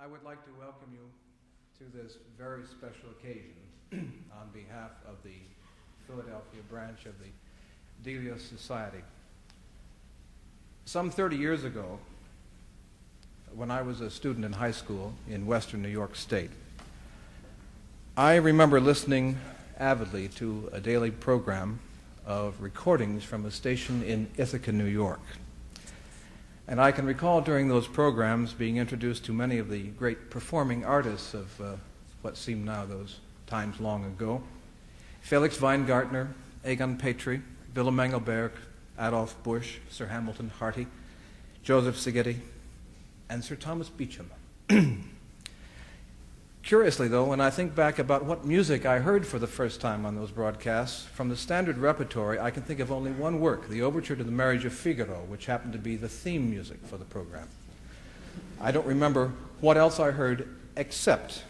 I would like to welcome you to this very special occasion on behalf of the Philadelphia branch of the Delius Society. Some 30 years ago, when I was a student in high school in western New York State, I remember listening avidly to a daily program of recordings from a station in Ithaca, New York. And I can recall during those programs being introduced to many of the great performing artists of what seem now those times long ago. Felix Weingartner, Egon Petri, Willem Engelberg, Adolf Busch, Sir Hamilton Harty, Joseph Szigeti, and Sir Thomas Beecham. Curiously, though, when I think back about what music I heard for the first time on those broadcasts, from the standard repertory, I can think of only one work, the Overture to the Marriage of Figaro, which happened to be the theme music for the program. I don't remember what else I heard except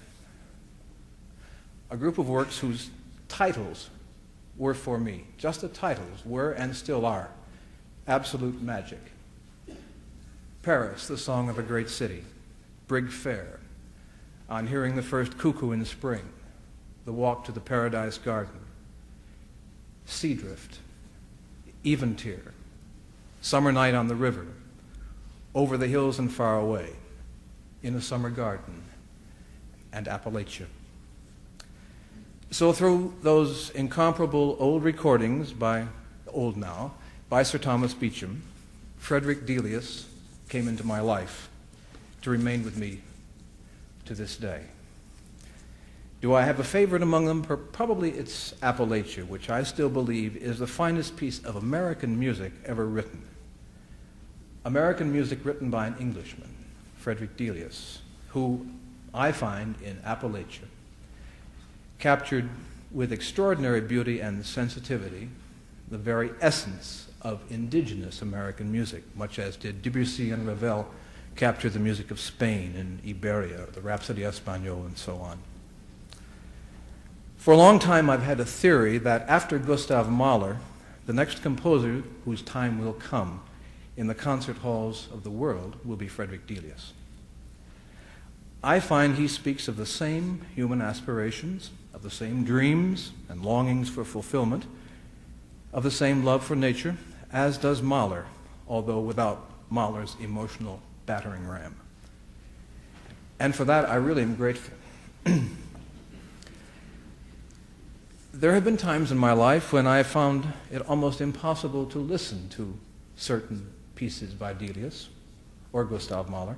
a group of works whose titles were for me, just the titles were and still are, absolute magic. Paris, the Song of a Great City, Brig Fair, On Hearing the First Cuckoo in Spring, The Walk to the Paradise Garden, Seadrift, Eventide, Summer Night on the River, Over the Hills and Far Away, In a Summer Garden, and Appalachia. So through those incomparable old recordings, old now, by Sir Thomas Beecham, Frederick Delius came into my life to remain with me to this day. Do I have a favorite among them? Probably it's Appalachia, which I still believe is the finest piece of American music ever written. American music written by an Englishman, Frederick Delius, who I find in Appalachia captured with extraordinary beauty and sensitivity the very essence of indigenous American music, much as did Debussy and Ravel capture the music of Spain and Iberia, the Rhapsody Espagnole, and so on. For a long time, I've had a theory that after Gustav Mahler, the next composer whose time will come in the concert halls of the world will be Frederick Delius. I find he speaks of the same human aspirations, of the same dreams and longings for fulfillment, of the same love for nature, as does Mahler, although without Mahler's emotional battering ram. And for that, I really am grateful. There have been times in my life when I have found it almost impossible to listen to certain pieces by Delius or Gustav Mahler,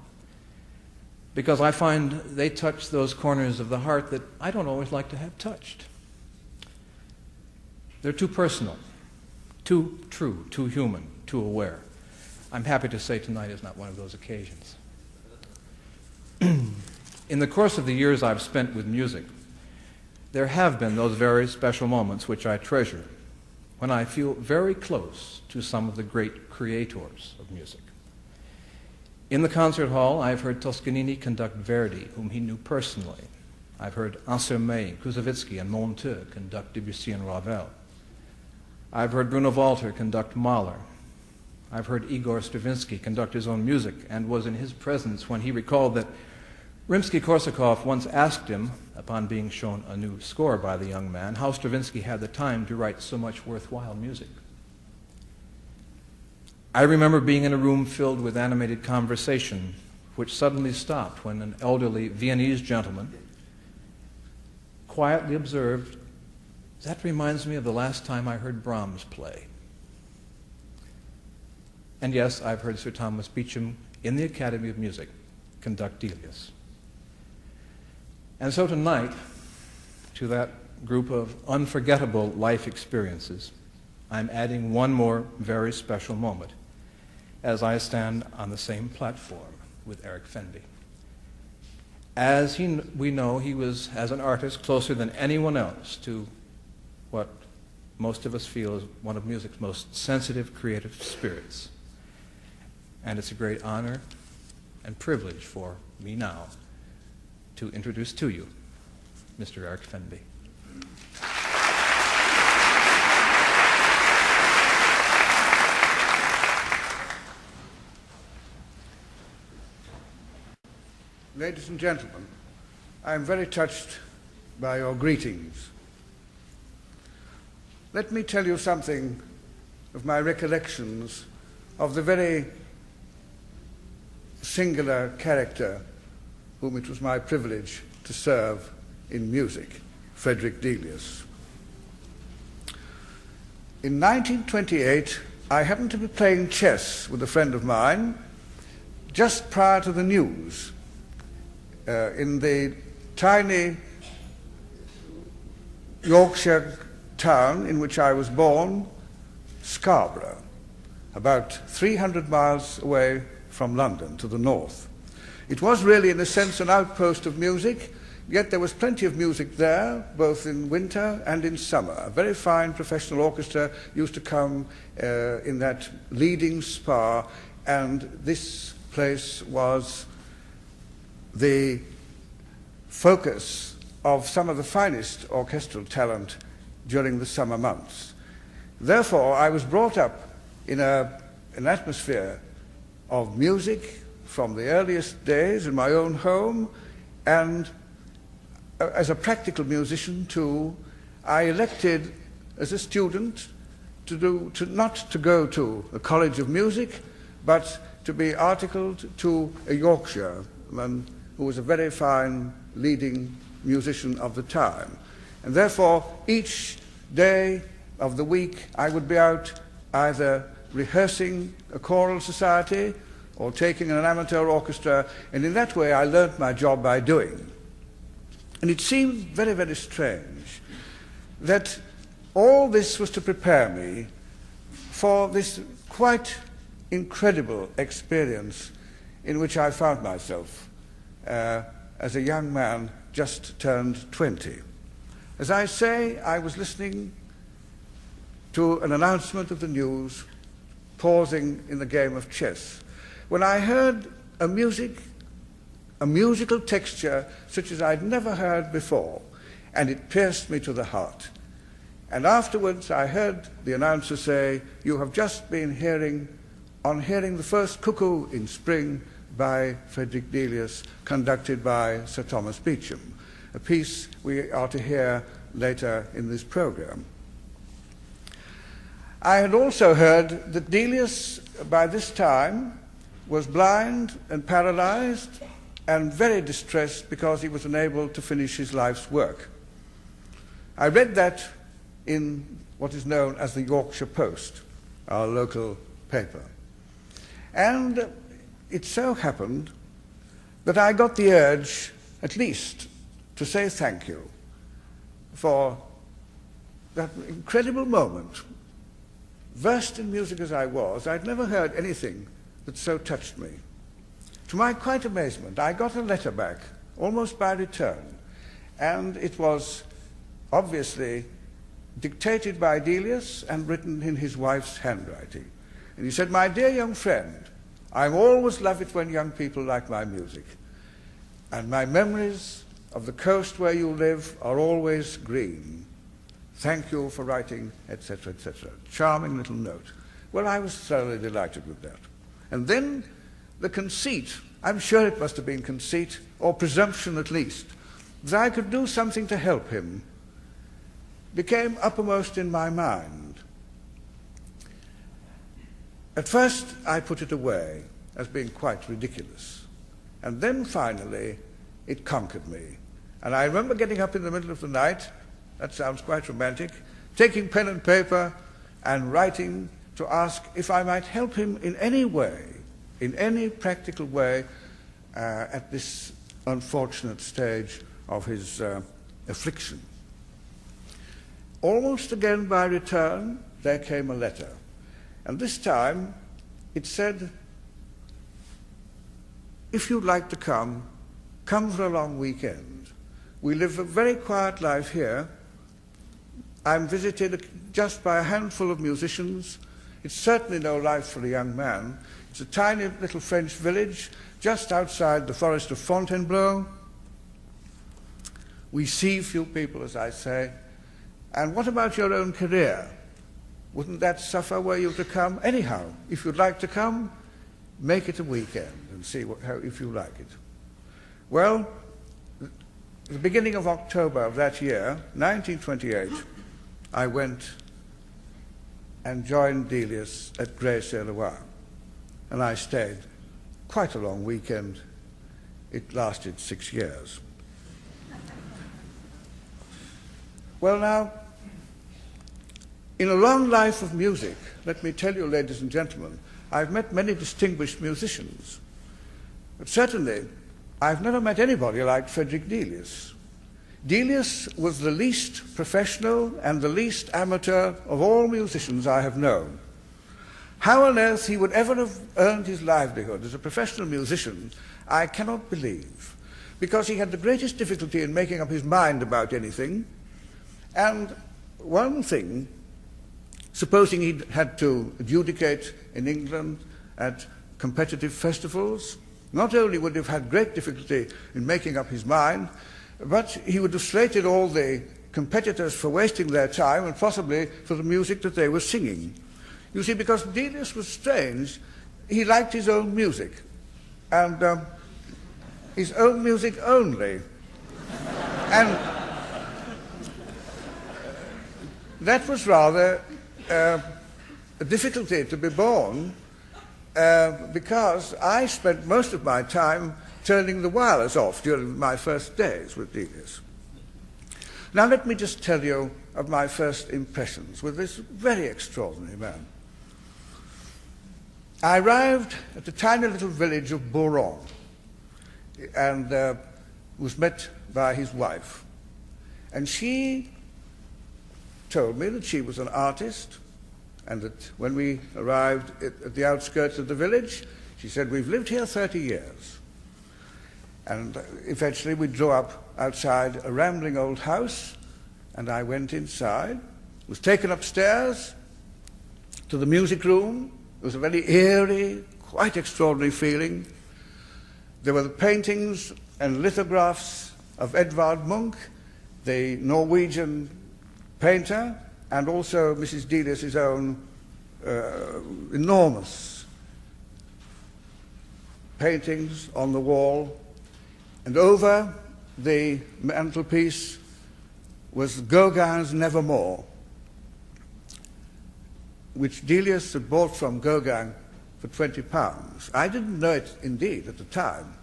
because I find they touch those corners of the heart that I don't always like to have touched. They're too personal, too true, too human, too aware. I'm happy to say tonight is not one of those occasions. In the course of the years I've spent with music, there have been those very special moments which I treasure, when I feel very close to some of the great creators of music. In the concert hall, I've heard Toscanini conduct Verdi, whom he knew personally. I've heard Ansermet, Koussevitzky, and Monteux conduct Debussy and Ravel. I've heard Bruno Walter conduct Mahler. I've heard Igor Stravinsky conduct his own music, and was in his presence when he recalled that Rimsky-Korsakov once asked him, upon being shown a new score by the young man, how Stravinsky had the time to write so much worthwhile music. I remember being in a room filled with animated conversation, which suddenly stopped when an elderly Viennese gentleman quietly observed, "That reminds me of the last time I heard Brahms play." And yes, I've heard Sir Thomas Beecham in the Academy of Music conduct Delius. And so tonight, to that group of unforgettable life experiences, I'm adding one more very special moment as I stand on the same platform with Eric Fenby. As we know, he was, as an artist, closer than anyone else to what most of us feel is one of music's most sensitive, creative spirits. And it's a great honor and privilege for me now to introduce to you Mr. Eric Fenby. Ladies and gentlemen, I am very touched by your greetings. Let me tell you something of my recollections of the very singular character whom it was my privilege to serve in music, Frederick Delius. In 1928, I happened to be playing chess with a friend of mine just prior to the news in the tiny Yorkshire town in which I was born, Scarborough, about 300 miles away from London to the north. It was really, in a sense, an outpost of music, yet there was plenty of music there, both in winter and in summer. A very fine professional orchestra used to come in that leading spar, and this place was the focus of some of the finest orchestral talent during the summer months. Therefore, I was brought up in an atmosphere of music from the earliest days in my own home, and as a practical musician too, I elected as a student not to go to a college of music, but to be articled to a Yorkshireman who was a very fine leading musician of the time. And therefore, each day of the week I would be out either rehearsing a choral society or taking an amateur orchestra, and in that way I learnt my job by doing. And it seemed very, very strange that all this was to prepare me for this quite incredible experience in which I found myself as a young man just turned 20. As I say, I was listening to an announcement of the news, pausing in the game of chess, when I heard a musical texture such as I'd never heard before, and it pierced me to the heart. And afterwards I heard the announcer say, "You have just been hearing the first Cuckoo in Spring by Frederick Delius, conducted by Sir Thomas Beecham, a piece we are to hear later in this program." I had also heard that Delius, by this time, was blind and paralyzed and very distressed because he was unable to finish his life's work. I read that in what is known as the Yorkshire Post, our local paper. And it so happened that I got the urge, at least, to say thank you for that incredible moment. Versed in music as I was, I'd never heard anything that so touched me. To my quite amazement, I got a letter back, almost by return, and it was obviously dictated by Delius and written in his wife's handwriting. And he said, "My dear young friend, I always love it when young people like my music, and my memories of the coast where you live are always green. Thank you for writing," etc., etc. Charming little note. Well, I was thoroughly delighted with that. And then the conceit, I'm sure it must have been conceit, or presumption at least, that I could do something to help him, became uppermost in my mind. At first, I put it away as being quite ridiculous. And then finally, it conquered me. And I remember getting up in the middle of the night, that sounds quite romantic, taking pen and paper and writing to ask if I might help him in any way, in any practical way, at this unfortunate stage of his affliction. Almost again by return, there came a letter. And this time, it said, "If you'd like to come for a long weekend. We live a very quiet life here. I'm visited just by a handful of musicians. It's certainly no life for a young man. It's a tiny little French village just outside the forest of Fontainebleau. We see few people, as I say. And what about your own career? Wouldn't that suffer were you to come? Anyhow, if you'd like to come, make it a weekend and see if you like it." Well, the beginning of October of that year, 1928, I went and joined Delius at Grez-sur-Loing, and I stayed quite a long weekend. It lasted 6 years. Well, now, in a long life of music, let me tell you, ladies and gentlemen, I've met many distinguished musicians, but certainly I've never met anybody like Frederick Delius. Delius was the least professional and the least amateur of all musicians I have known. How on earth he would ever have earned his livelihood as a professional musician, I cannot believe, because he had the greatest difficulty in making up his mind about anything. And one thing, supposing he had to adjudicate in England at competitive festivals, not only would he have had great difficulty in making up his mind, but he would have slated all the competitors for wasting their time and possibly for the music that they were singing. You see, because Delius was strange, he liked his own music, and his own music only. And that was rather a difficulty to be borne, because I spent most of my time turning the wires off during my first days with Delius. Now let me just tell you of my first impressions with this very extraordinary man. I arrived at the tiny little village of Bjornson and was met by his wife. And she told me that she was an artist, and that when we arrived at the outskirts of the village, she said, "We've lived here 30 years. And eventually we drew up outside a rambling old house, and I went inside, was taken upstairs to the music room. It was a very eerie, quite extraordinary feeling. There were the paintings and lithographs of Edvard Munch, the Norwegian painter, and also Mrs. Delius's own enormous paintings on the wall. And over the mantelpiece was Gauguin's Nevermore, which Delius had bought from Gauguin for £20. I didn't know it indeed at the time,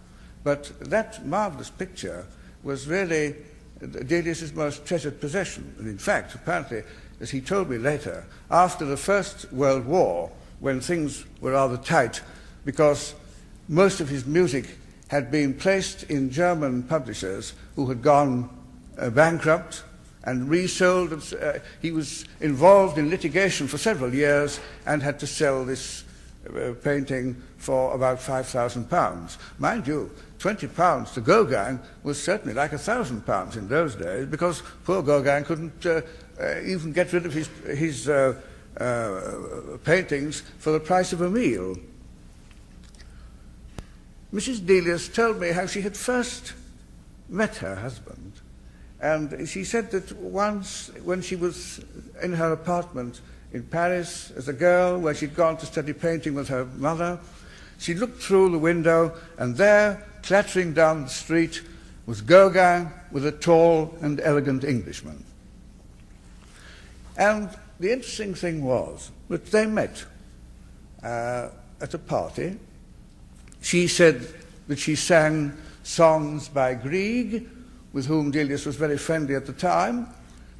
but that marvelous picture was really Delius's most treasured possession. And in fact, apparently, as he told me later, after the First World War, when things were rather tight because most of his music had been placed in German publishers who had gone bankrupt and resold. He was involved in litigation for several years and had to sell this painting for about £5,000. Mind you, £20 to Gauguin was certainly like £1,000 in those days, because poor Gauguin couldn't even get rid of his paintings for the price of a meal. Mrs. Delius told me how she had first met her husband, and she said that once when she was in her apartment in Paris as a girl, where she'd gone to study painting with her mother, she looked through the window, and there, clattering down the street, was Gauguin with a tall and elegant Englishman. And the interesting thing was that they met at a party. She said that she sang songs by Grieg, with whom Delius was very friendly at the time.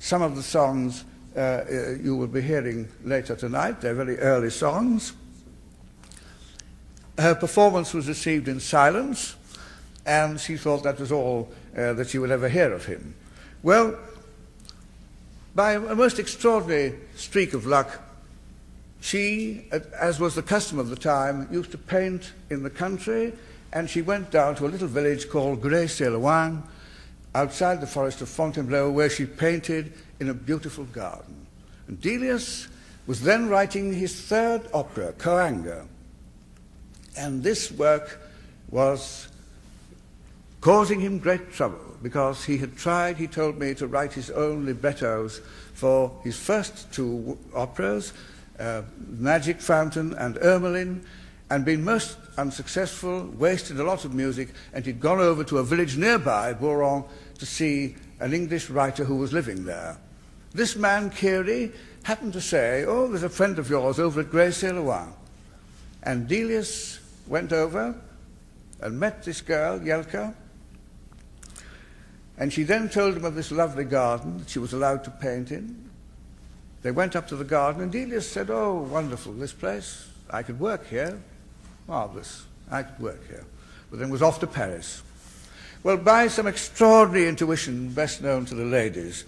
Some of the songs you will be hearing later tonight. They're very early songs. Her performance was received in silence, and she thought that was all that she would ever hear of him. Well, by a most extraordinary streak of luck, she, as was the custom of the time, used to paint in the country, and she went down to a little village called Grez-sur-Loing, outside the forest of Fontainebleau, where she painted in a beautiful garden. And Delius was then writing his third opera, Coanger, and this work was causing him great trouble, because he had tried, he told me, to write his own librettos for his first two operas, Magic Fountain and Ermeline, and been most unsuccessful, wasted a lot of music, and he'd gone over to a village nearby, Bjorn, to see an English writer who was living there. This man, Keeler, happened to say, "Oh, there's a friend of yours over at Grez-sur-Loing." And Delius went over and met this girl, Jelka, and she then told him of this lovely garden that she was allowed to paint in. They went up to the garden, and Delius said, "Oh, wonderful, this place. I could work here. Marvelous. I could work here." But then was off to Paris. Well, by some extraordinary intuition, best known to the ladies,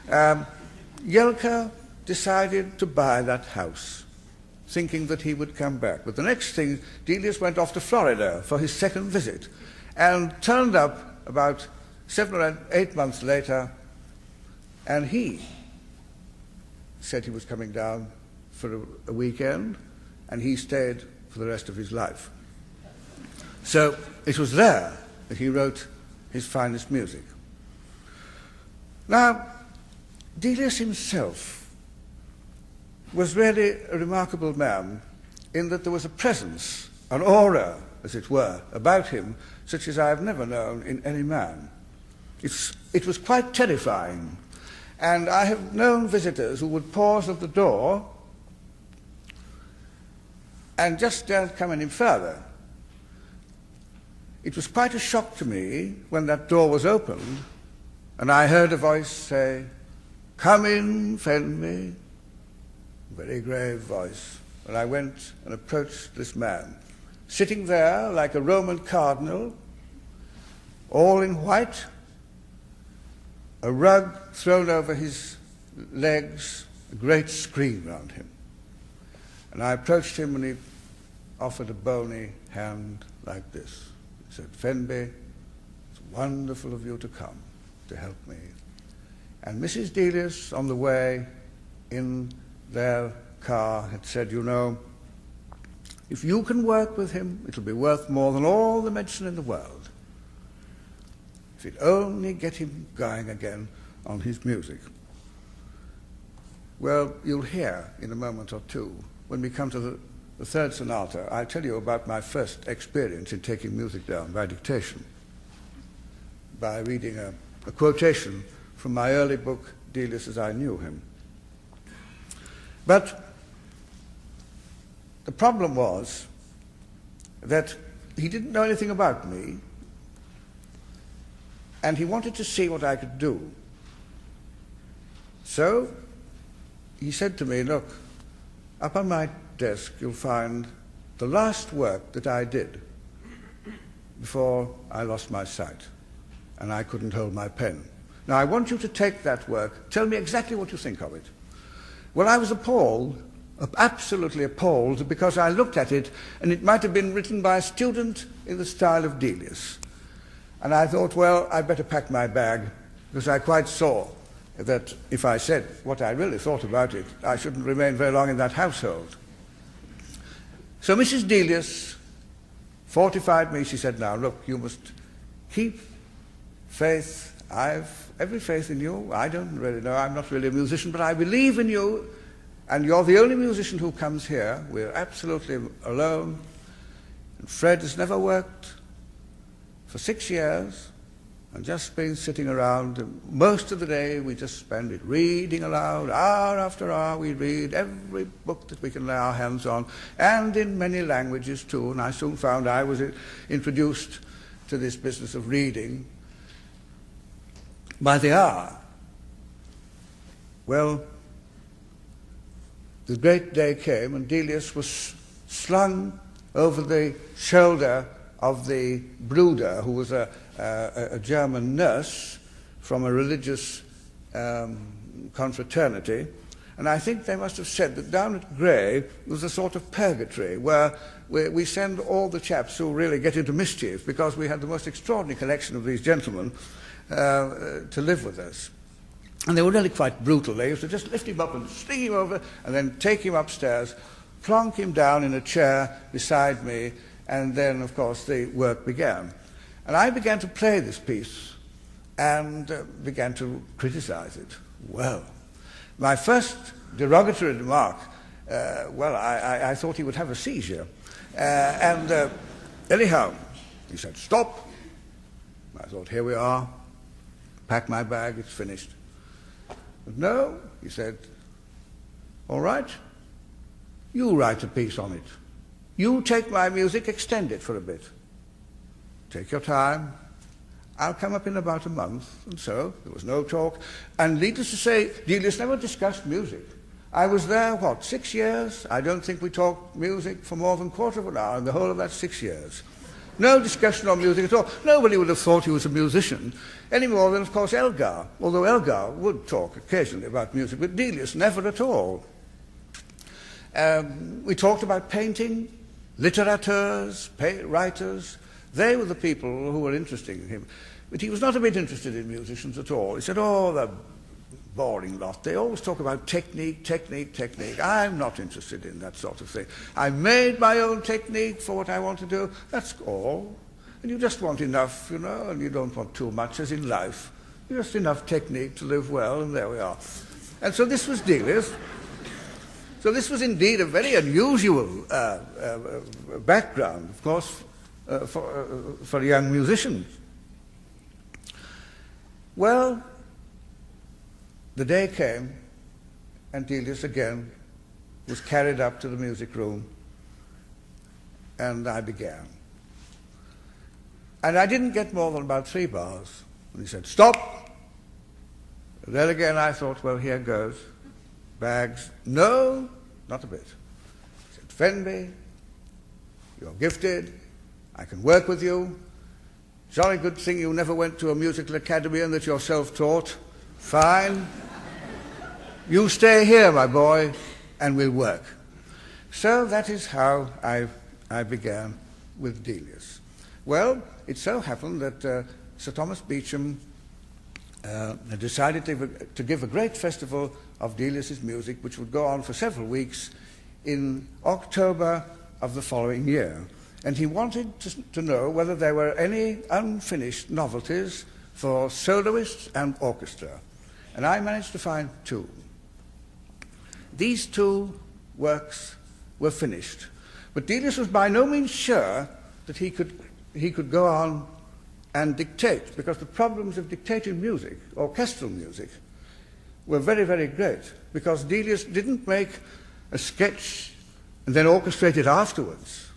Jelka decided to buy that house, thinking that he would come back. But the next thing, Delius went off to Florida for his second visit, and turned up about 7 or 8 months later, and he said he was coming down for a weekend, and he stayed for the rest of his life. So it was there that he wrote his finest music. Now, Delius himself was really a remarkable man in that there was a presence, an aura, as it were, about him, such as I have never known in any man. It was quite terrifying, and I have known visitors who would pause at the door and just don't come any further. It was quite a shock to me when that door was opened and I heard a voice say, "Come in, Fenby." Very grave voice. And I went and approached this man, sitting there like a Roman cardinal, all in white, a rug thrown over his legs, a great screen round him. And I approached him, and he offered a bony hand like this. He said, "Fenby, it's wonderful of you to come to help me." And Mrs. Delius, on the way in their car, had said, "You know, if you can work with him, it'll be worth more than all the medicine in the world. If you'd only get him going again on his music." Well, you'll hear in a moment or two, when we come to the third sonata, I'll tell you about my first experience in taking music down by dictation, by reading a quotation from my early book, Delius as I Knew Him. But the problem was that he didn't know anything about me, and he wanted to see what I could do. So he said to me, "Look, up on my desk you'll find the last work that I did before I lost my sight, and I couldn't hold my pen. Now I want you to take that work, tell me exactly what you think of it." Well, I was appalled, absolutely appalled, because I looked at it, and it might have been written by a student in the style of Delius. And I thought, well, I'd better pack my bag, because I quite saw that if I said what I really thought about it, I shouldn't remain very long in that household. So Mrs. Delius fortified me. She said, "Now, look, you must keep faith. I've every faith in you. I don't really know. I'm not really a musician, but I believe in you, and you're the only musician who comes here. We're absolutely alone. And Fred has never worked for 6 years and just been sitting around. And most of the day we just spend it reading aloud. Hour after hour we read every book that we can lay our hands on, and in many languages too." And I soon found I was introduced to this business of reading by the hour. Well, the great day came, and Delius was slung over the shoulder of the brooder, who was a German nurse from a religious confraternity. And I think they must have said that down at Grey was a sort of purgatory where we send all the chaps who really get into mischief, because we had the most extraordinary collection of these gentlemen to live with us. And they were really quite brutal. They used to just lift him up and sling him over and then take him upstairs, plonk him down in a chair beside me, and then, of course, the work began. And I began to play this piece and began to criticize it. Well, my first derogatory remark well, I thought he would have a seizure. Anyhow, he said, stop. I thought, here we are. Pack my bag, it's finished. But no, he said, all right, you write a piece on it. You take my music, extend it for a bit. Take your time. I'll come up in about a month. And so there was no talk. And needless to say, Delius never discussed music. I was there, 6 years? I don't think we talked music for more than a quarter of an hour in the whole of that 6 years. No discussion on music at all. Nobody would have thought he was a musician, any more than, of course, Elgar, although Elgar would talk occasionally about music, but Delius never at all. We talked about painting, litterateurs, writers. They were the people who were interested in him. But he was not a bit interested in musicians at all. He said, oh, the boring lot. They always talk about technique, technique, technique. I'm not interested in that sort of thing. I made my own technique for what I want to do. That's all. And you just want enough, you know, and you don't want too much, as in life. Just enough technique to live well, and there we are. And so this was Delius. So this was indeed a very unusual background, of course, for a young musician. Well, the day came, and Delius again was carried up to the music room, and I began. And I didn't get more than about 3 bars. And he said, stop! And then again I thought, well, here goes. Bags. No, not a bit. He said, Fenby, you're gifted. I can work with you. Jolly good thing you never went to a musical academy and that you're self-taught. Fine. You stay here, my boy, and we'll work. So that is how I began with Delius. Well, it so happened that Sir Thomas Beecham decided to give a great festival of Delius's music, which would go on for several weeks in October of the following year. And he wanted to know whether there were any unfinished novelties for soloists and orchestra. And I managed to find 2. These 2 works were finished. But Delius was by no means sure that he could go on and dictate, because the problems of dictating music, orchestral music, were very, very great, because Delius didn't make a sketch and then orchestrate it afterwards.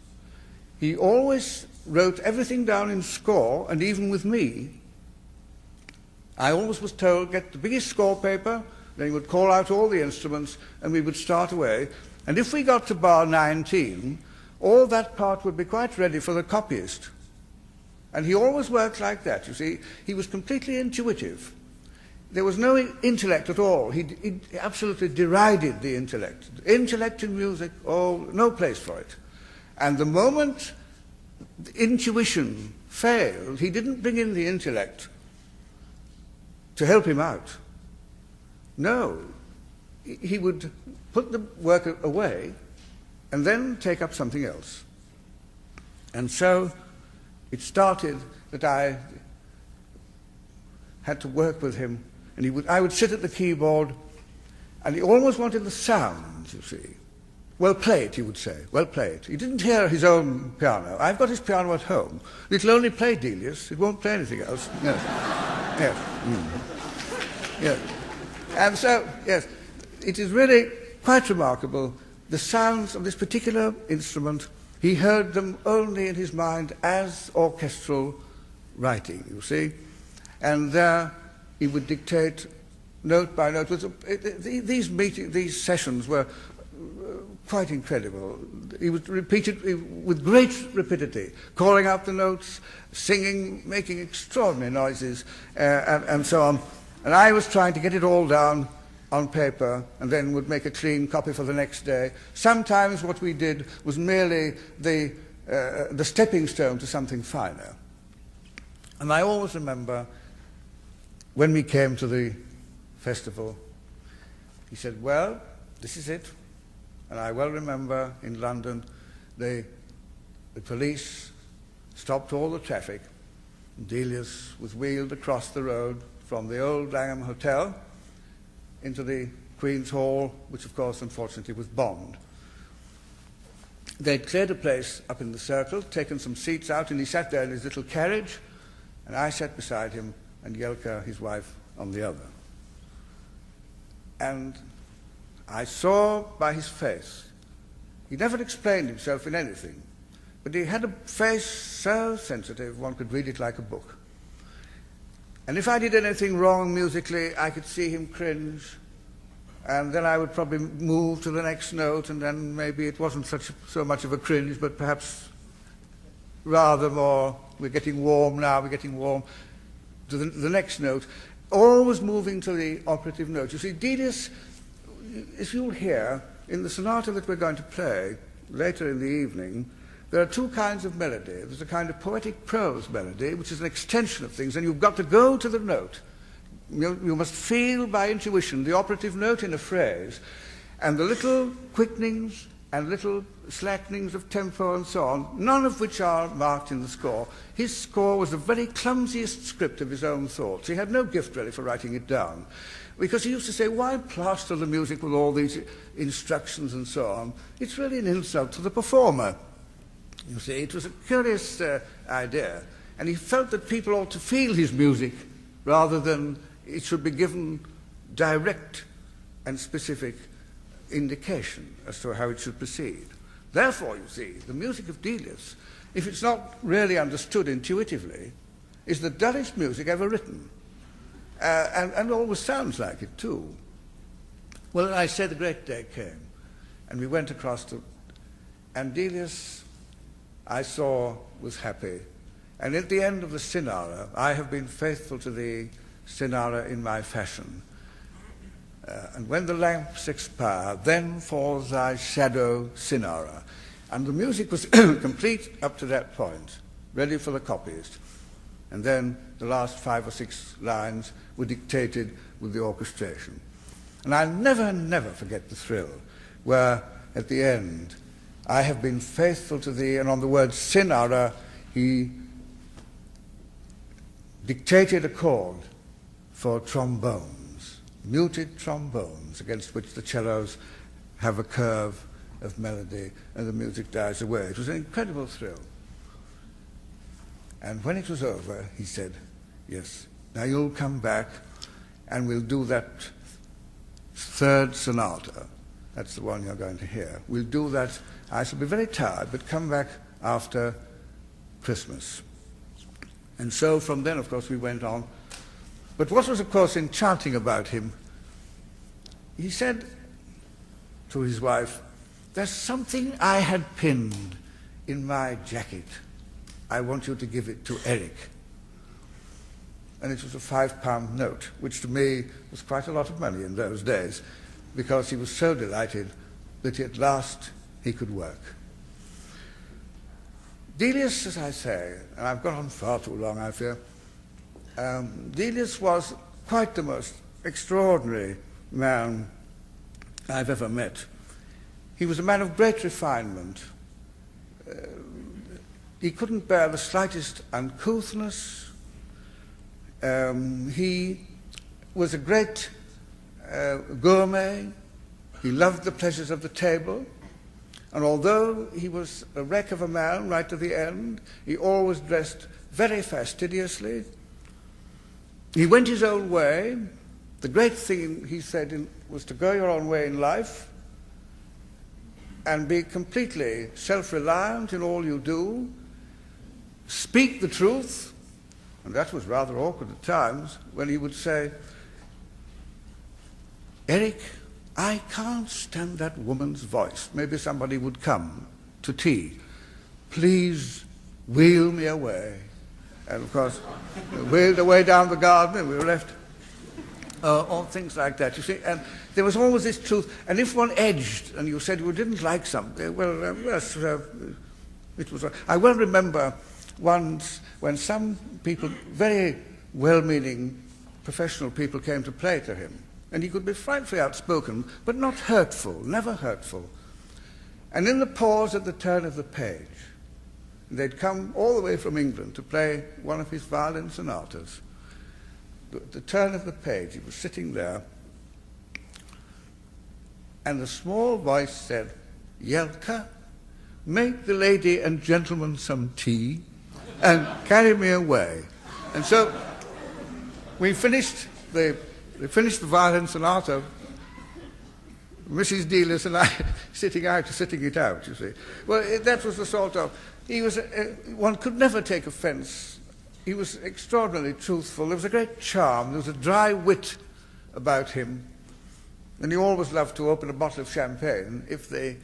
He always wrote everything down in score, and even with me, I always was told, get the biggest score paper, then he would call out all the instruments, and we would start away. And if we got to bar 19, all that part would be quite ready for the copyist. And he always worked like that, you see. He was completely intuitive. There was no intellect at all. He absolutely derided the intellect. Intellect in music, oh, no place for it. And the moment the intuition failed, he didn't bring in the intellect to help him out. No, he would put the work away and then take up something else. And so it started that I had to work with him, and I would sit at the keyboard, and he almost wanted the sound, you see. Well, play it, he would say. Well, play it. He didn't hear his own piano. I've got his piano at home. It'll only play Delius. It won't play anything else. Yes. Yes. Yes. And so, yes, it is really quite remarkable. The sounds of this particular instrument, he heard them only in his mind as orchestral writing, you see. And there he would dictate note by note. These sessions were quite incredible. He would repeat it with great rapidity, calling out the notes, singing, making extraordinary noises, and so on. And I was trying to get it all down on paper, and then would make a clean copy for the next day. Sometimes what we did was merely the stepping stone to something finer. And I always remember when we came to the festival, he said, well, this is it. And I well remember in London, the police stopped all the traffic. Delius was wheeled across the road from the old Langham Hotel into the Queen's Hall, which of course unfortunately was bombed. They'd cleared a place up in the circle, taken some seats out, and he sat there in his little carriage, and I sat beside him, and Jelka, his wife, on the other. And I saw by his face, he never explained himself in anything, but he had a face so sensitive one could read it like a book. And if I did anything wrong musically, I could see him cringe, and then I would probably move to the next note, and then maybe it wasn't so much of a cringe, but perhaps rather more, we're getting warm now, we're getting warm, to the next note, always moving to the operative note. You see, Delius, as you'll hear, in the sonata that we're going to play later in the evening, there are two kinds of melody. There's a kind of poetic prose melody, which is an extension of things, and you've got to go to the note. You must feel by intuition the operative note in a phrase, and the little quickenings and little slackenings of tempo and so on, none of which are marked in the score. His score was the very clumsiest script of his own thoughts. He had no gift really for writing it down, because he used to say, why plaster the music with all these instructions and so on? It's really an insult to the performer. You see, it was a curious idea, and he felt that people ought to feel his music rather than it should be given direct and specific indication as to how it should proceed. Therefore, you see, the music of Delius, if it's not really understood intuitively, is the dullest music ever written, and always sounds like it too. Well, I say the great day came, and we went across to, and Delius, I saw, was happy. And at the end of the Sinara, I have been faithful to the Sinara in my fashion. And when the lamps expire, then falls thy shadow, Sinara. And the music was complete up to that point, ready for the copyist. And then the last 5 or 6 lines were dictated with the orchestration. And I'll never, never forget the thrill, where at the end, I have been faithful to thee, and on the word Sinara, he dictated a chord for trombones, muted trombones, against which the cellos have a curve of melody, and the music dies away. It was an incredible thrill. And when it was over, he said, yes, now you'll come back, and we'll do that third sonata. That's the one you're going to hear. We'll do that. I shall be very tired, but come back after Christmas. And so from then, of course, we went on. But what was, of course, enchanting about him, he said to his wife, there's something I had pinned in my jacket. I want you to give it to Eric. And it was a £5 note, which to me was quite a lot of money in those days, because he was so delighted that at last he could work. Delius, as I say, and I've gone on far too long, I fear, Delius was quite the most extraordinary man I've ever met. He was a man of great refinement. He couldn't bear the slightest uncouthness. He was a great gourmet. He loved the pleasures of the table. And although he was a wreck of a man right to the end, he always dressed very fastidiously. He went his own way. The great thing, he said, was to go your own way in life and be completely self-reliant in all you do, speak the truth, and that was rather awkward at times, when he would say, Eric, I can't stand that woman's voice. Maybe somebody would come to tea. Please wheel me away. And of course, wheeled away down the garden and we were left. All things like that, you see. And there was always this truth. And if one edged and you said you didn't like something, well, yes, it was. I well remember once when some people, very well-meaning professional people, came to play to him. And he could be frightfully outspoken, but not hurtful, never hurtful. And in the pause at the turn of the page, they'd come all the way from England to play one of his violin sonatas. At the turn of the page, he was sitting there, and a small voice said, "Jelka, make the lady and gentleman some tea and carry me away." And so we finished the violin sonata, Mrs. Delius and I sitting it out, you see. Well, that was the sort of, he was, one could never take offense. He was extraordinarily truthful. There was a great charm. There was a dry wit about him. And he always loved to open a bottle of champagne if the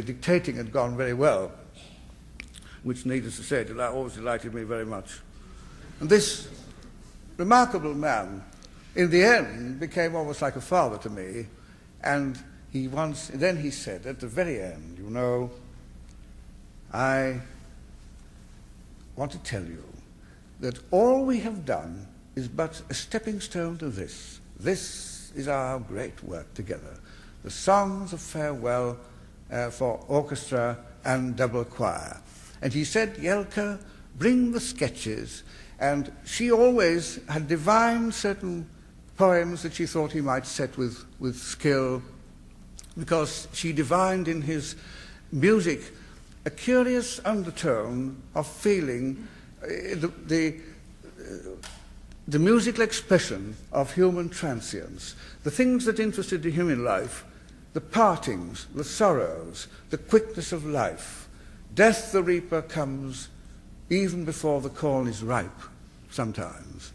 dictating had gone very well, which, needless to say, always delighted me very much. And this remarkable man, in the end, became almost like a father to me. And then he said at the very end, "You know, I want to tell you that all we have done is but a stepping stone to this. This is our great work together. The songs of farewell for orchestra and double choir." And he said, "Jelka, bring the sketches." And she always had divined certain poems that she thought he might set with skill, because she divined in his music a curious undertone of feeling, the musical expression of human transience, the things that interested him in life, the partings, the sorrows, the quickness of life. Death the reaper comes even before the corn is ripe, sometimes.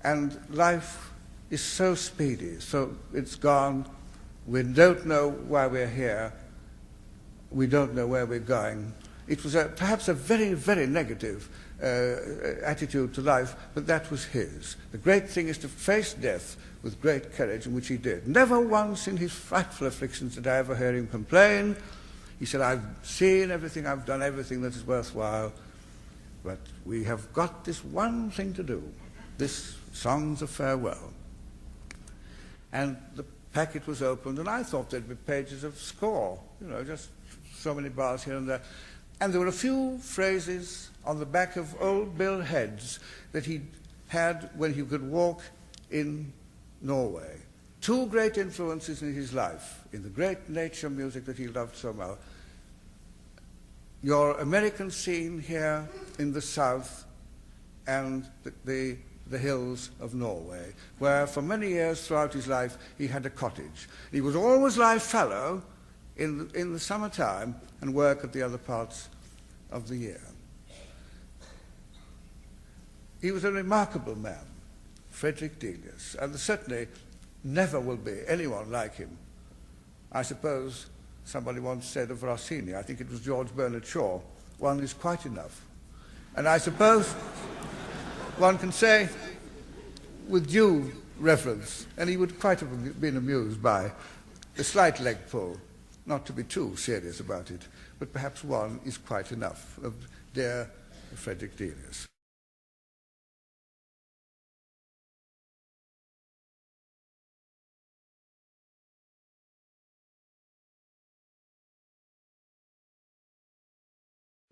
And life is so speedy, so it's gone. We don't know why we're here. We don't know where we're going. It was perhaps a very, very negative attitude to life, but that was his. The great thing is to face death with great courage, and which he did. Never once in his frightful afflictions did I ever hear him complain. He said, "I've seen everything, I've done everything that is worthwhile, but we have got this one thing to do, this songs of farewell." And the packet was opened, and I thought there'd be pages of score, just so many bars here and there. And there were a few phrases on the back of old bill heads that he had when he could walk in Norway. Two great influences in his life, in the great nature music that he loved so much. Your American scene here in the south, and the hills of Norway, where for many years throughout his life he had a cottage. He would always lie fallow in the summertime and work at the other parts of the year. He was a remarkable man, Frederick Delius, and there certainly never will be anyone like him. I suppose somebody once said of Rossini, I think it was George Bernard Shaw, "One is quite enough." And I suppose one can say, with due reverence, and he would quite have been amused by a slight leg pull, not to be too serious about it, but perhaps one is quite enough, of dear Frederick Delius.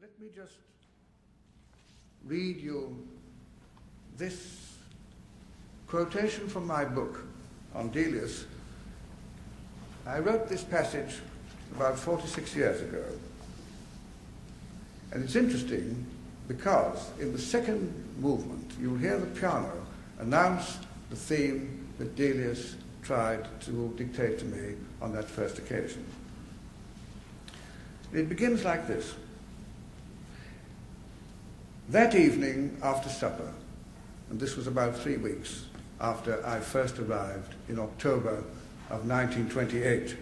Let me just read you this quotation from my book on Delius. I wrote this passage about 46 years ago. And it's interesting because in the second movement you'll hear the piano announce the theme that Delius tried to dictate to me on that first occasion. It begins like this. That evening after supper, and this was about 3 weeks after I first arrived in October of 1928,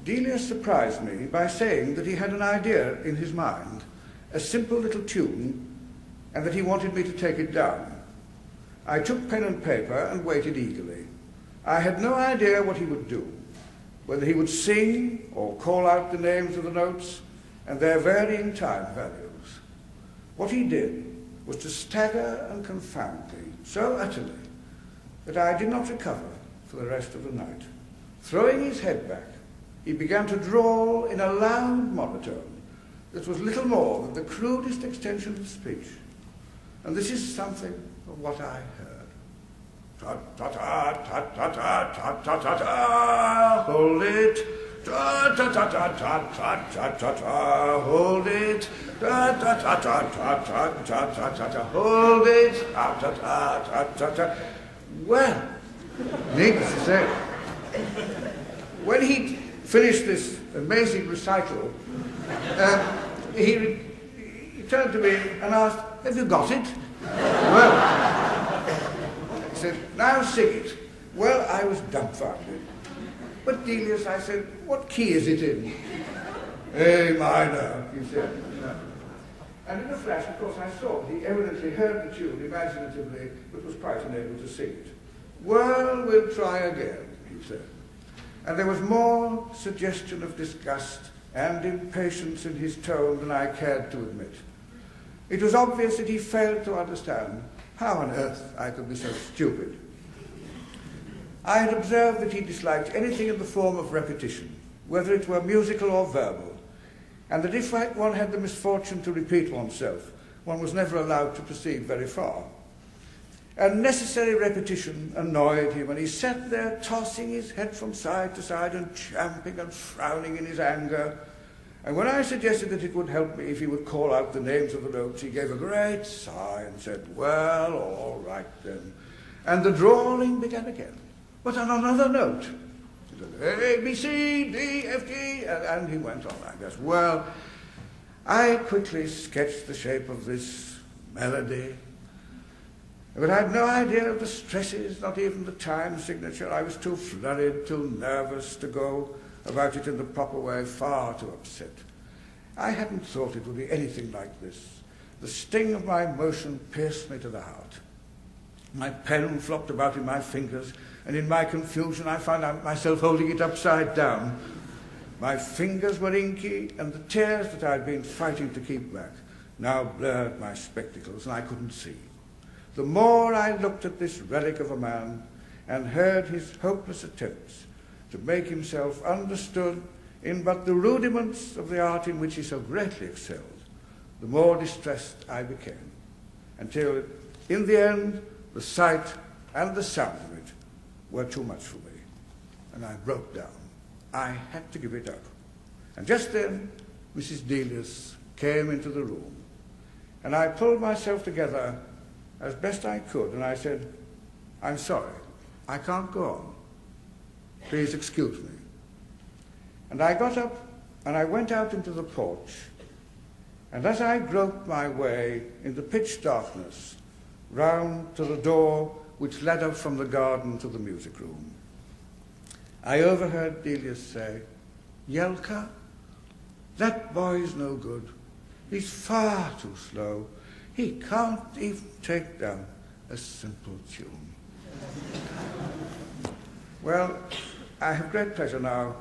Delius surprised me by saying that he had an idea in his mind, a simple little tune, and that he wanted me to take it down. I took pen and paper and waited eagerly. I had no idea what he would do, whether he would sing or call out the names of the notes and their varying time values. What he did was to stagger and confound me so utterly that I did not recover for the rest of the night. Throwing his head back, he began to drawl in a loud monotone that was little more than the crudest extension of speech. And this is something of what I heard. Ta-ta-ta-ta-ta-ta-ta-ta-ta, hold it. Ta-ta-ta-ta-ta-ta-ta-ta-ta, hold it. Ta-ta-ta-ta-ta-ta-ta-ta-ta, hold it. Ta-ta-ta-ta-ta-ta. Well, needless to say, when he finished this amazing recital, he turned to me and asked, "Have you got it?" Well, he said, "Now sing it." Well, I was dumbfounded. "But Delius," I said, "what key is it in?" "A minor," he said. And in a flash, of course, I saw he evidently heard the tune imaginatively, but was quite unable to sing it. "Well, we'll try again," he said. And there was more suggestion of disgust and impatience in his tone than I cared to admit. It was obvious that he failed to understand how on earth I could be so stupid. I had observed that he disliked anything in the form of repetition, whether it were musical or verbal, and that if one had the misfortune to repeat oneself, one was never allowed to proceed very far. Unnecessary repetition annoyed him, and he sat there tossing his head from side to side and champing and frowning in his anger. And when I suggested that it would help me if he would call out the names of the notes, he gave a great sigh and said, "Well, all right then." And the drawling began again, but on another note. He said, A, B, C, D, F, G, and he went on like this. Well, I quickly sketched the shape of this melody, but I had no idea of the stresses, not even the time signature. I was too flurried, too nervous to go about it in the proper way, far too upset. I hadn't thought it would be anything like this. The sting of my emotion pierced me to the heart. My pen flopped about in my fingers, and in my confusion I found myself holding it upside down. My fingers were inky, and the tears that I had been fighting to keep back now blurred my spectacles, and I couldn't see. The more I looked at this relic of a man and heard his hopeless attempts to make himself understood in but the rudiments of the art in which he so greatly excelled, the more distressed I became, until, in the end, the sight and the sound of it were too much for me, and I broke down. I had to give it up. And just then, Mrs. Delius came into the room, and I pulled myself together as best I could, and I said, "I'm sorry, I can't go on. Please excuse me." And I got up and I went out into the porch, and as I groped my way in the pitch darkness round to the door which led up from the garden to the music room, I overheard Delius say, "Yelka, that boy's no good. He's far too slow. He can't even take down a simple tune." Well, I have great pleasure now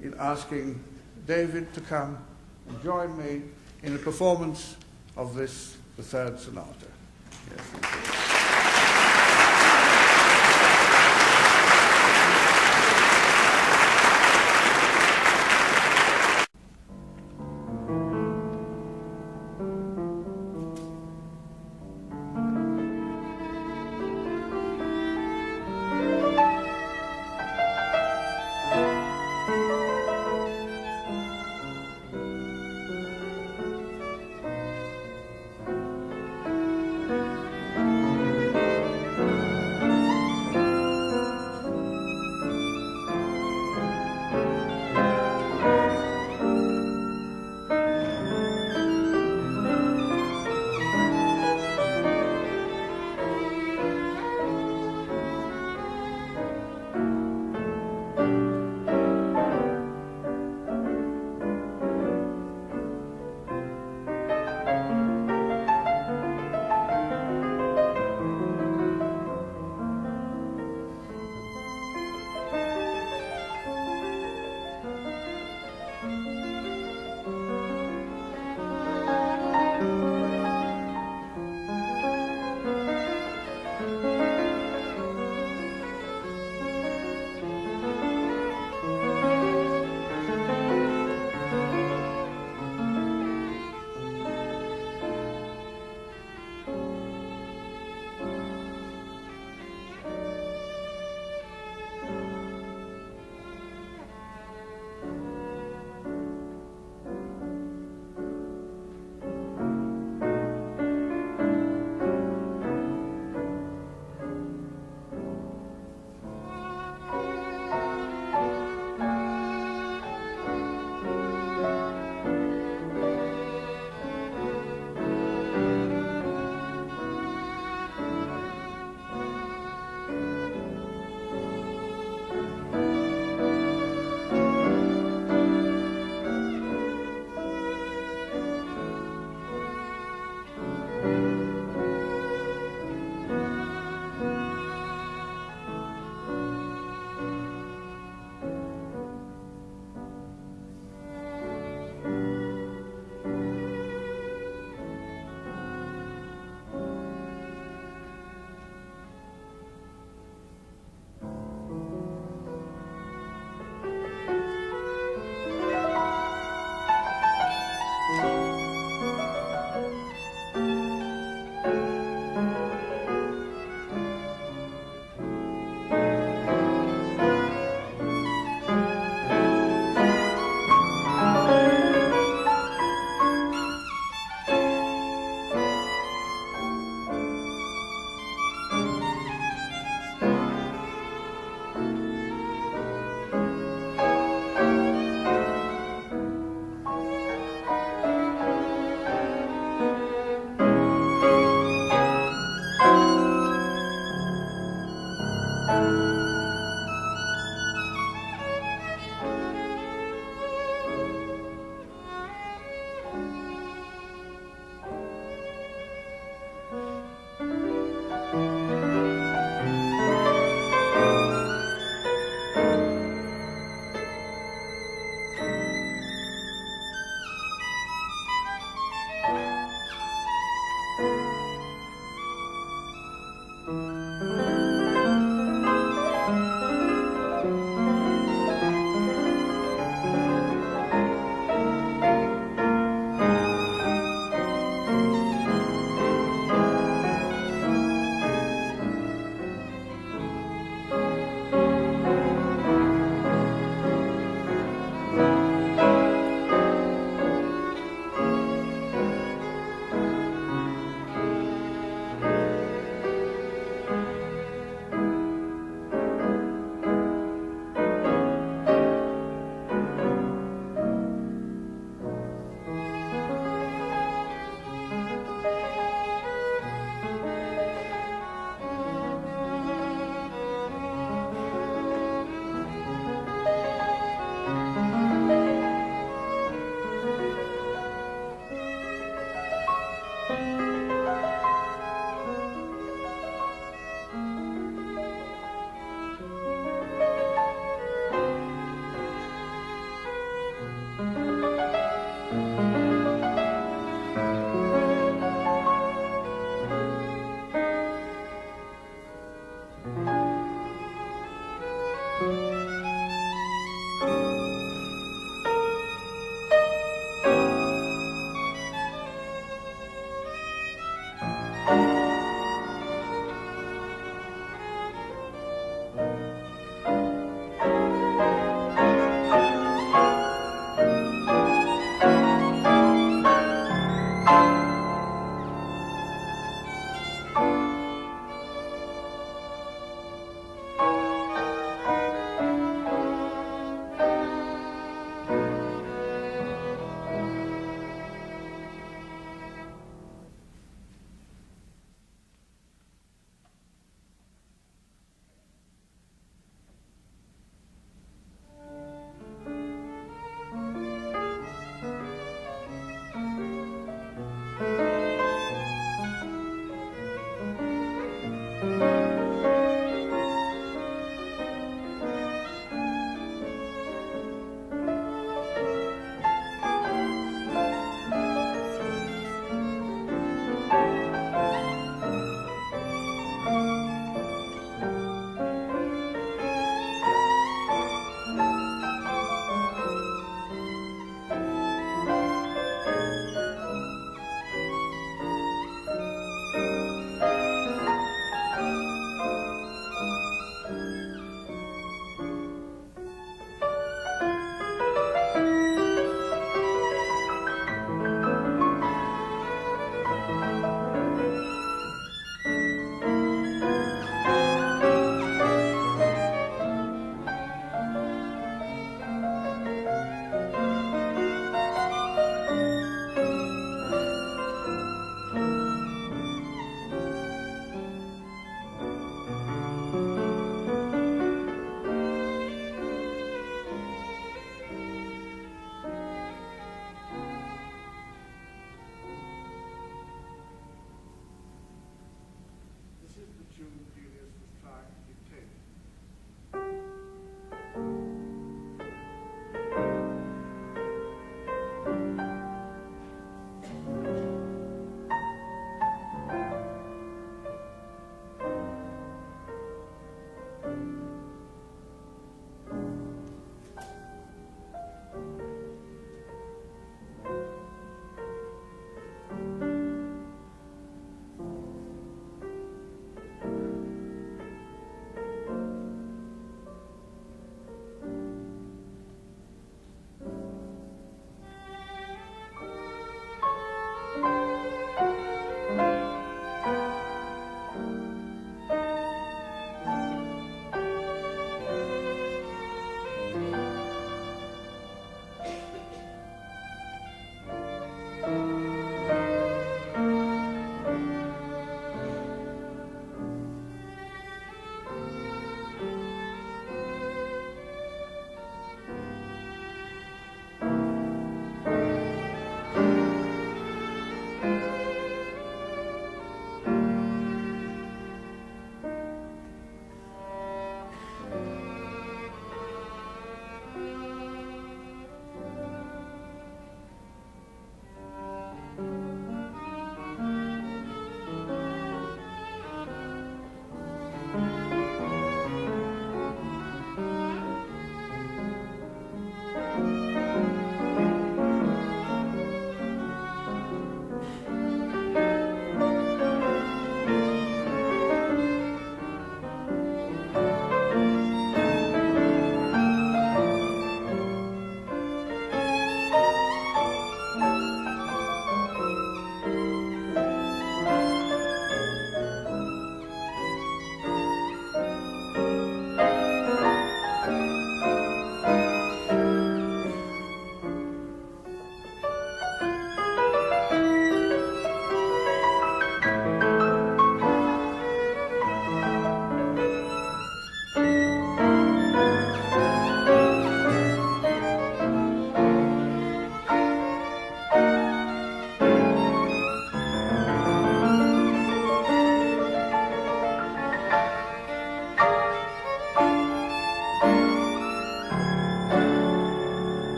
in asking Davyd to come and join me in a performance of this, the third sonata. Yes, thank you.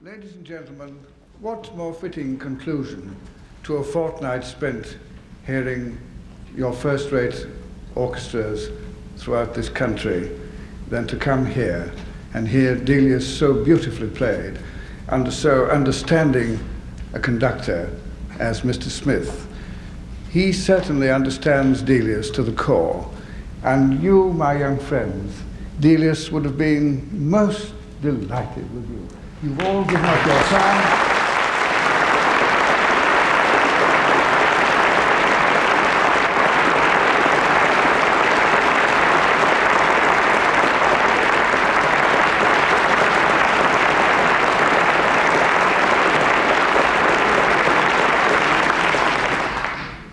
Ladies and gentlemen, what more fitting conclusion to a fortnight spent hearing your first-rate orchestras throughout this country than to come here and hear Delius so beautifully played under so understanding a conductor as Mr. Smith. He certainly understands Delius to the core, and you, my young friends, Delius would have been most delighted with you. You've all given up your time.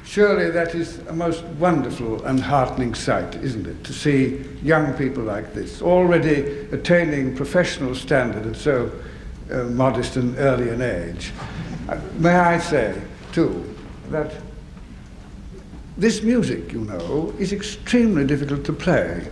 Surely that is a most wonderful and heartening sight, isn't it, to see young people like this, already attaining professional standard at so modest and early an age. May I say, too, that this music, you know, is extremely difficult to play.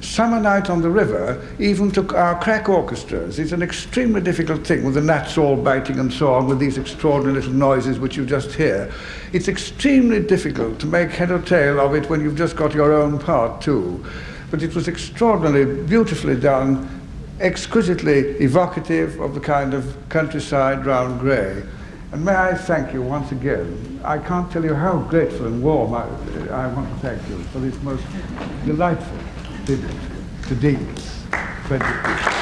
Summer Night on the River, even to our crack orchestras, is an extremely difficult thing, with the gnats all biting and so on, with these extraordinary little noises which you just hear. It's extremely difficult to make head or tail of it when you've just got your own part too. But it was extraordinarily beautifully done, exquisitely evocative of the kind of countryside round Grey. And may I thank you once again. I can't tell you how grateful and warm I want to thank you for this most delightful tribute to Delius, Frederick Delius.